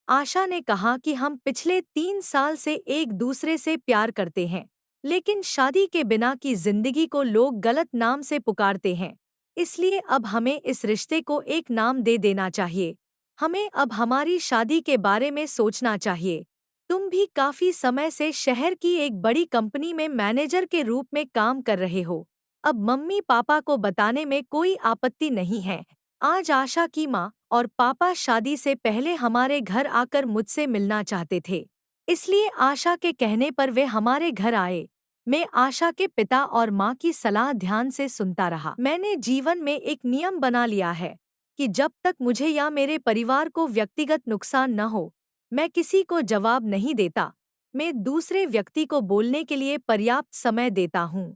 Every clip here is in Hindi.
आशा ने कहा कि हम पिछले 3 साल से एक दूसरे से प्यार करते हैं, लेकिन शादी के बिना की जिंदगी को लोग गलत नाम से पुकारते हैं। इसलिए अब हमें इस रिश्ते को एक नाम दे देना चाहिए। हमें अब हमारी शादी के बारे में सोचना चाहिए। तुम भी काफी समय से शहर की एक बड़ी कंपनी में मैनेजर के रूप में काम कर रहे हो। अब मम्मी पापा को बताने में कोई आपत्ति नहीं है। आज आशा की माँ और पापा शादी से पहले हमारे घर आकर मुझसे मिलना चाहते थे। इसलिए आशा के कहने पर वे हमारे घर आए। मैं आशा के पिता और माँ की सलाह ध्यान से सुनता रहा। मैंने जीवन में एक नियम बना लिया है कि जब तक मुझे या मेरे परिवार को व्यक्तिगत नुकसान न हो, मैं किसी को जवाब नहीं देता। मैं दूसरे व्यक्ति को बोलने के लिए पर्याप्त समय देता हूँ।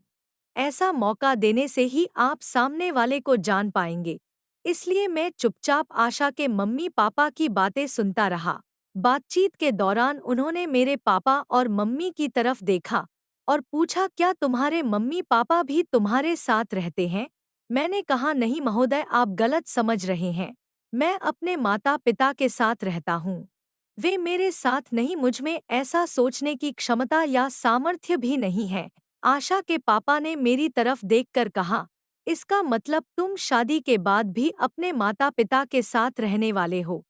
ऐसा मौका देने से ही आप सामने वाले को जान पाएंगे। इसलिए मैं चुपचाप आशा के मम्मी पापा की बातें सुनता रहा। बातचीत के दौरान उन्होंने मेरे पापा और मम्मी की तरफ देखा और पूछा, क्या तुम्हारे मम्मी पापा भी तुम्हारे साथ रहते हैं? मैंने कहा, नहीं महोदय, आप गलत समझ रहे हैं। मैं अपने माता पिता के साथ रहता हूँ। वे मेरे साथ नहीं, मुझ में ऐसा सोचने की क्षमता या सामर्थ्य भी नहीं है। आशा के पापा ने मेरी तरफ देखकर कहा, इसका मतलब तुम शादी के बाद भी अपने माता पिता के साथ रहने वाले हो।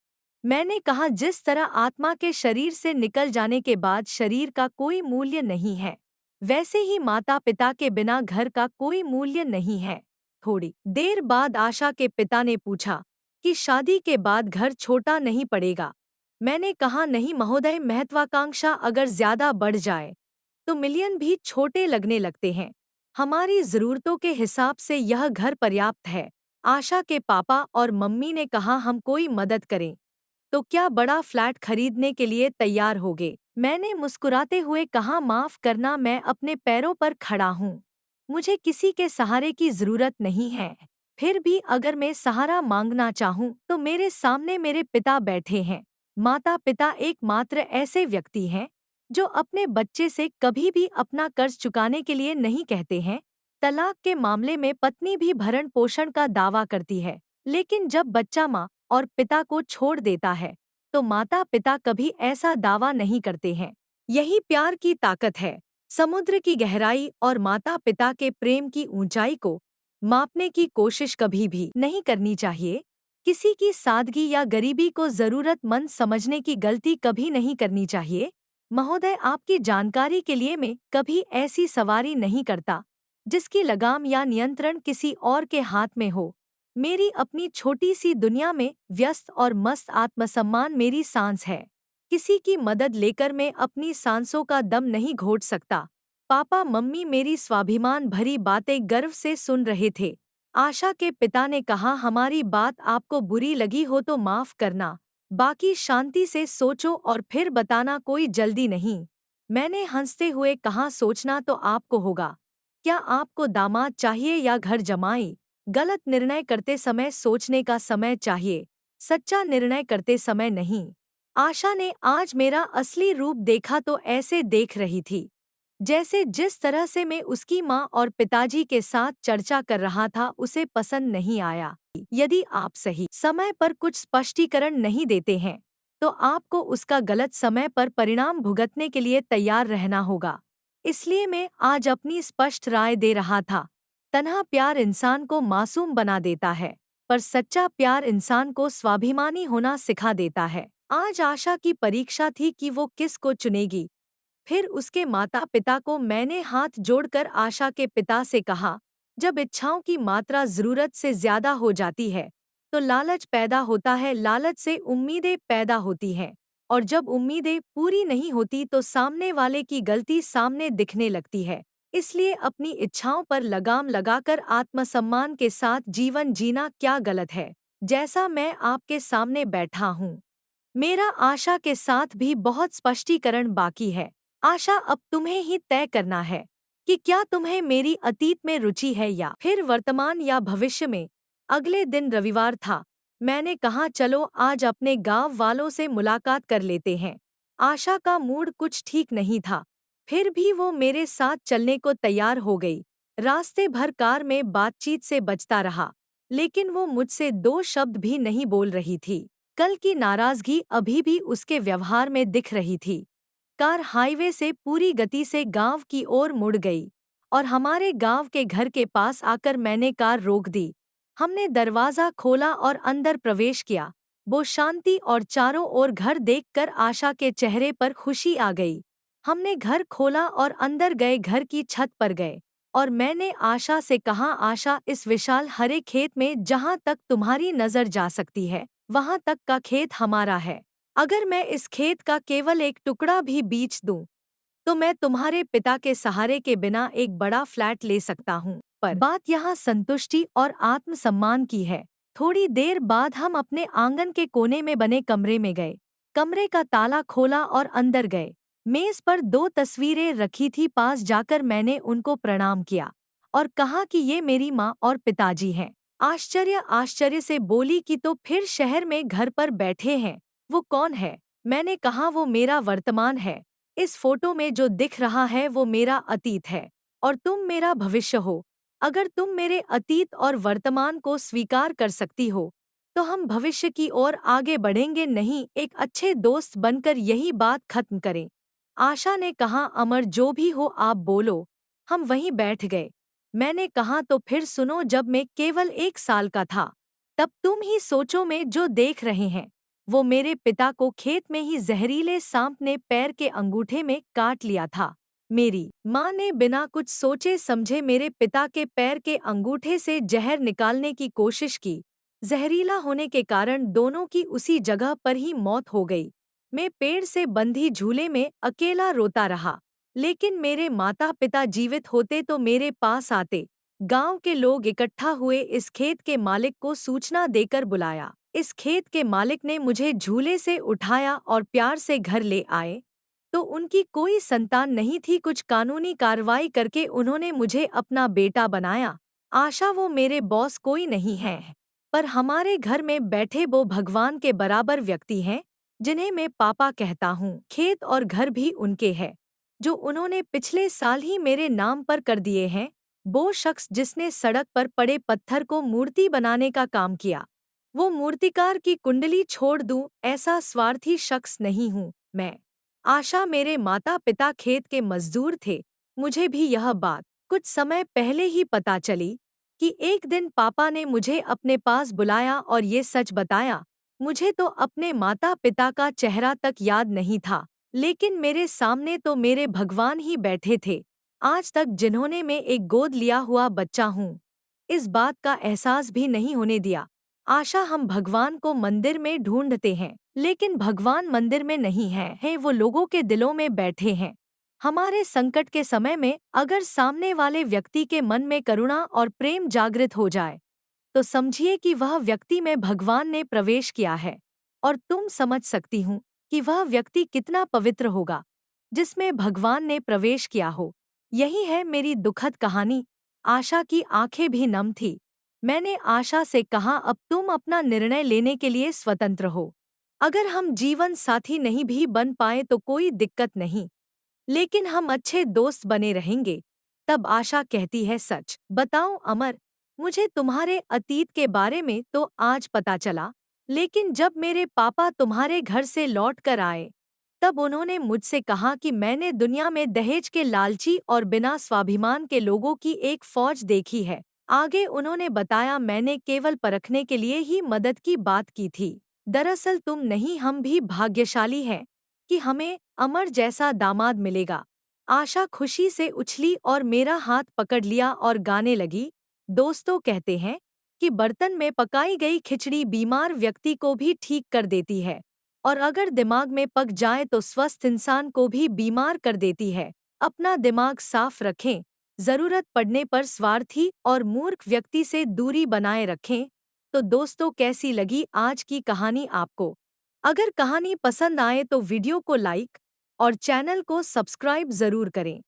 मैंने कहा, जिस तरह आत्मा के शरीर से निकल जाने के बाद शरीर का कोई मूल्य नहीं है, वैसे ही माता पिता के बिना घर का कोई मूल्य नहीं है। थोड़ी देर बाद आशा के पिता ने पूछा कि शादी के बाद घर छोटा नहीं पड़ेगा। मैंने कहा, नहीं महोदय, महत्वाकांक्षा अगर ज्यादा बढ़ जाए तो मिलियन भी छोटे लगने लगते हैं। हमारी जरूरतों के हिसाब से यह घर पर्याप्त है। आशा के पापा और मम्मी ने कहा, हम कोई मदद करें तो क्या बड़ा फ्लैट खरीदने के लिए तैयार होगे? मैंने मुस्कुराते हुए कहा, माफ करना, मैं अपने पैरों पर खड़ा हूँ। मुझे किसी के सहारे की जरूरत नहीं है। फिर भी अगर मैं सहारा मांगना चाहूँ तो मेरे सामने मेरे पिता बैठे हैं। माता पिता एकमात्र ऐसे व्यक्ति हैं जो अपने बच्चे से कभी भी अपना कर्ज चुकाने के लिए नहीं कहते हैं। तलाक के मामले में पत्नी भी भरण पोषण का दावा करती है, लेकिन जब बच्चा माँ और पिता को छोड़ देता है तो माता पिता कभी ऐसा दावा नहीं करते हैं। यही प्यार की ताकत है। समुद्र की गहराई और माता पिता के प्रेम की ऊंचाई को मापने की कोशिश कभी भी नहीं करनी चाहिए। किसी की सादगी या गरीबी को जरूरतमंद समझने की गलती कभी नहीं करनी चाहिए। महोदय, आपकी जानकारी के लिए मैं कभी ऐसी सवारी नहीं करता जिसकी लगाम या नियंत्रण किसी और के हाथ में हो। मेरी अपनी छोटी सी दुनिया में व्यस्त और मस्त आत्मसम्मान मेरी सांस है। किसी की मदद लेकर मैं अपनी सांसों का दम नहीं घोट सकता। पापा मम्मी मेरी स्वाभिमान भरी बातें गर्व से सुन रहे थे। आशा के पिता ने कहा, हमारी बात आपको बुरी लगी हो तो माफ करना, बाकी शांति से सोचो और फिर बताना, कोई जल्दी नहीं। मैंने हंसते हुए कहा, सोचना तो आपको होगा। क्या आपको दामाद चाहिए या घर जमाई? गलत निर्णय करते समय सोचने का समय चाहिए, सच्चा निर्णय करते समय नहीं। आशा ने आज मेरा असली रूप देखा तो ऐसे देख रही थी जैसे जिस तरह से मैं उसकी माँ और पिताजी के साथ चर्चा कर रहा था उसे पसंद नहीं आया। यदि आप सही समय पर कुछ स्पष्टीकरण नहीं देते हैं तो आपको उसका गलत समय पर परिणाम भुगतने के लिए तैयार रहना होगा। इसलिए मैं आज अपनी स्पष्ट राय दे रहा था। तन्हा प्यार इंसान को मासूम बना देता है, पर सच्चा प्यार इंसान को स्वाभिमानी होना सिखा देता है। आज आशा की परीक्षा थी कि वो किस को चुनेगी। फिर उसके माता पिता को मैंने हाथ जोड़कर आशा के पिता से कहा, जब इच्छाओं की मात्रा जरूरत से ज्यादा हो जाती है तो लालच पैदा होता है, लालच से उम्मीदें पैदा होती हैं, और जब उम्मीदें पूरी नहीं होती तो सामने वाले की गलती सामने दिखने लगती है। इसलिए अपनी इच्छाओं पर लगाम लगाकर आत्मसम्मान के साथ जीवन जीना क्या गलत है? जैसा मैं आपके सामने बैठा हूँ, मेरा आशा के साथ भी बहुत स्पष्टीकरण बाकी है। आशा, अब तुम्हें ही तय करना है कि क्या तुम्हें मेरी अतीत में रुचि है या फिर वर्तमान या भविष्य में। अगले दिन रविवार था। मैंने कहा, चलो आज अपने गांव वालों से मुलाकात कर लेते हैं। आशा का मूड कुछ ठीक नहीं था, फिर भी वो मेरे साथ चलने को तैयार हो गई। रास्ते भर कार में बातचीत से बचता रहा, लेकिन वो मुझसे दो शब्द भी नहीं बोल रही थी। कल की नाराजगी अभी भी उसके व्यवहार में दिख रही थी। कार हाईवे से पूरी गति से गांव की ओर मुड़ गई और हमारे गांव के घर के पास आकर मैंने कार रोक दी। हमने दरवाजा खोला और अंदर प्रवेश किया। वो शांति और चारों ओर घर देखकर आशा के चेहरे पर खुशी आ गई। हमने घर खोला और अंदर गए, घर की छत पर गए और मैंने आशा से कहा, आशा, इस विशाल हरे खेत में जहां तक तुम्हारी नजर जा सकती है वहां तक का खेत हमारा है। अगर मैं इस खेत का केवल एक टुकड़ा भी बेच दूं, तो मैं तुम्हारे पिता के सहारे के बिना एक बड़ा फ्लैट ले सकता हूँ। पर बात यहाँ संतुष्टि और आत्मसम्मान की है। थोड़ी देर बाद हम अपने आंगन के कोने में बने कमरे में गए। कमरे का ताला खोला और अंदर गए। मेज पर 2 तस्वीरें रखी थी। पास जाकर मैंने उनको प्रणाम किया और कहा कि ये मेरी माँ और पिताजी हैं। आश्चर्य से बोली कि तो फिर शहर में घर पर बैठे हैं। वो कौन है? मैंने कहा, वो मेरा वर्तमान है। इस फोटो में जो दिख रहा है वो मेरा अतीत है और तुम मेरा भविष्य हो। अगर तुम मेरे अतीत और वर्तमान को स्वीकार कर सकती हो तो हम भविष्य की ओर आगे बढ़ेंगे, नहीं एक अच्छे दोस्त बनकर यही बात खत्म करें। आशा ने कहा, अमर, जो भी हो आप बोलो। हम वहीं बैठ गए। मैंने कहा, तो फिर सुनो, जब मैं केवल 1 साल का था तब तुम ही सोचो में जो देख रहे हैं वो मेरे पिता को खेत में ही जहरीले सांप ने पैर के अंगूठे में काट लिया था। मेरी माँ ने बिना कुछ सोचे समझे मेरे पिता के पैर के अंगूठे से जहर निकालने की कोशिश की। जहरीला होने के कारण दोनों की उसी जगह पर ही मौत हो गई। मैं पेड़ से बंधी झूले में अकेला रोता रहा, लेकिन मेरे माता पिता जीवित होते तो मेरे पास आते। गांव के लोग इकट्ठा हुए, इस खेत के मालिक को सूचना देकर बुलाया। इस खेत के मालिक ने मुझे झूले से उठाया और प्यार से घर ले आए। तो उनकी कोई संतान नहीं थी। कुछ कानूनी कार्रवाई करके उन्होंने मुझे अपना बेटा बनाया। आशा, वो मेरे बॉस कोई नहीं है, पर हमारे घर में बैठे वो भगवान के बराबर व्यक्ति हैं जिन्हें मैं पापा कहता हूँ। खेत और घर भी उनके हैं जो उन्होंने पिछले साल ही मेरे नाम पर कर दिए हैं। वो शख्स जिसने सड़क पर पड़े पत्थर को मूर्ति बनाने का काम किया, वो मूर्तिकार की कुंडली छोड़ दूं, ऐसा स्वार्थी शख्स नहीं हूँ मैं। आशा, मेरे माता पिता खेत के मजदूर थे। मुझे भी यह बात कुछ समय पहले ही पता चली कि एक दिन पापा ने मुझे अपने पास बुलाया और ये सच बताया। मुझे तो अपने माता पिता का चेहरा तक याद नहीं था, लेकिन मेरे सामने तो मेरे भगवान ही बैठे थे, आज तक जिन्होंने मैं एक गोद लिया हुआ बच्चा हूँ। इस बात का एहसास भी नहीं होने दिया। आशा, हम भगवान को मंदिर में ढूंढते हैं, लेकिन भगवान मंदिर में नहीं है, वो लोगों के दिलों में बैठे हैं। हमारे संकट के समय में अगर सामने वाले व्यक्ति के मन में करुणा और प्रेम जागृत हो जाए तो समझिए कि वह व्यक्ति में भगवान ने प्रवेश किया है। और तुम समझ सकती हूँ कि वह व्यक्ति कितना पवित्र होगा जिसमें भगवान ने प्रवेश किया हो। यही है मेरी दुखद कहानी। आशा की आंखें भी नम थी। मैंने आशा से कहा, अब तुम अपना निर्णय लेने के लिए स्वतंत्र हो। अगर हम जीवन साथी नहीं भी बन पाए तो कोई दिक्कत नहीं, लेकिन हम अच्छे दोस्त बने रहेंगे। तब आशा कहती है, सच बताऊं अमर, मुझे तुम्हारे अतीत के बारे में तो आज पता चला, लेकिन जब मेरे पापा तुम्हारे घर से लौट कर आए तब उन्होंने मुझसे कहा कि मैंने दुनिया में दहेज के लालची और बिना स्वाभिमान के लोगों की एक फौज देखी है। आगे उन्होंने बताया, मैंने केवल परखने के लिए ही मदद की बात की थी। दरअसल तुम नहीं, हम भी भाग्यशाली हैं कि हमें अमर जैसा दामाद मिलेगा। आशा खुशी से उछली और मेरा हाथ पकड़ लिया और गाने लगी। दोस्तों कहते हैं कि बर्तन में पकाई गई खिचड़ी बीमार व्यक्ति को भी ठीक कर देती है, और अगर दिमाग में पक जाए तो स्वस्थ इंसान को भी बीमार कर देती है। अपना दिमाग साफ रखें, जरूरत पड़ने पर स्वार्थी और मूर्ख व्यक्ति से दूरी बनाए रखें। तो दोस्तों, कैसी लगी आज की कहानी आपको? अगर कहानी पसंद आए तो वीडियो को लाइक और चैनल को सब्सक्राइब जरूर करें।